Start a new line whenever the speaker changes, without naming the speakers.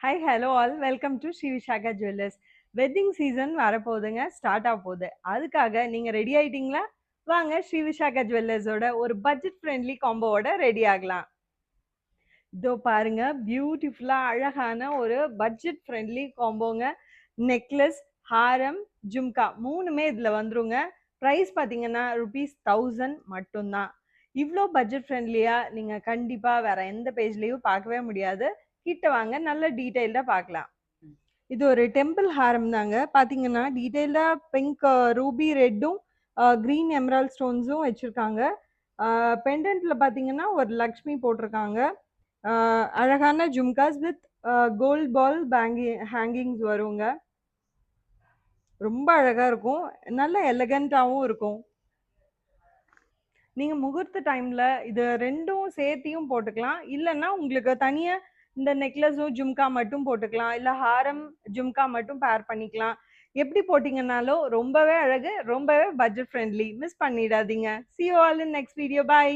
Hi, hello all. Welcome to Sri Vishaka Jewelers. Wedding season வரப்போகுதுங்க, start ஆக போகுது. அதுக்காக நீங்க ரெடி ஆயிட்டீங்களா? வாங்க ஸ்ரீ விஷாகா ஜுவல்லர்ஸோட ஒரு பட்ஜெட் ஃப்ரெண்ட்லி காம்போவோட ரெடி ஆகலாம். இதோ பாருங்க, பியூட்டிஃபுல்லா அழகான ஒரு பட்ஜெட் ஃப்ரெண்ட்லி காம்போங்க. நெக்லஸ், ஹாரம், ஜும்கா மூணுமே இதுல வந்துருங்க. பிரைஸ் பாத்தீங்கன்னா ₹1000 மட்டும்தான். இவ்ளோ பட்ஜெட் ஃப்ரெண்ட்லியா நீங்க கண்டிப்பா வேற எந்த பேஜ்லயும் பார்க்கவே முடியாது. கிட்ட வாங்க, நல்ல டீடைல்டா பார்க்கலாம். இது ஒரு டெம்பிள் ஹாரம் தாங்க. பார்த்தீங்கன்னா, டீட்டெயில்டா பிங்க், ரூபி ரெட்டும், கிரீன் எமரால்ட் ஸ்டோன்ஸும் வச்சிருக்காங்க. பெண்டன்ட்ல பார்த்தீங்கன்னா, ஒரு லக்ஷ்மி போட்டிருக்காங்க. அ அழகான jhumkas with gold ball hangings வருங்க. ரொம்ப அழகா இருக்கும். நல்ல எலகன்ட்டாவும் இருக்கும். நீங்க முகூர்த்த டைம்ல இது 2ம் சேர்த்தியும் போட்டுக்கலாம். இல்லன்னா உங்களுக்கு தனியா இந்த நெக்லஸும், ஜும்கா மட்டும் போட்டுக்கலாம். இல்ல ஹாரம், ஜும்கா மட்டும் பேர் பண்ணிக்கலாம். எப்படி போட்டீங்கன்னாலும் ரொம்பவே அழகு, ரொம்பவே பட்ஜெட் ஃப்ரெண்ட்லி. மிஸ் பண்ணிடாதீங்க. See you all in next video. Bye.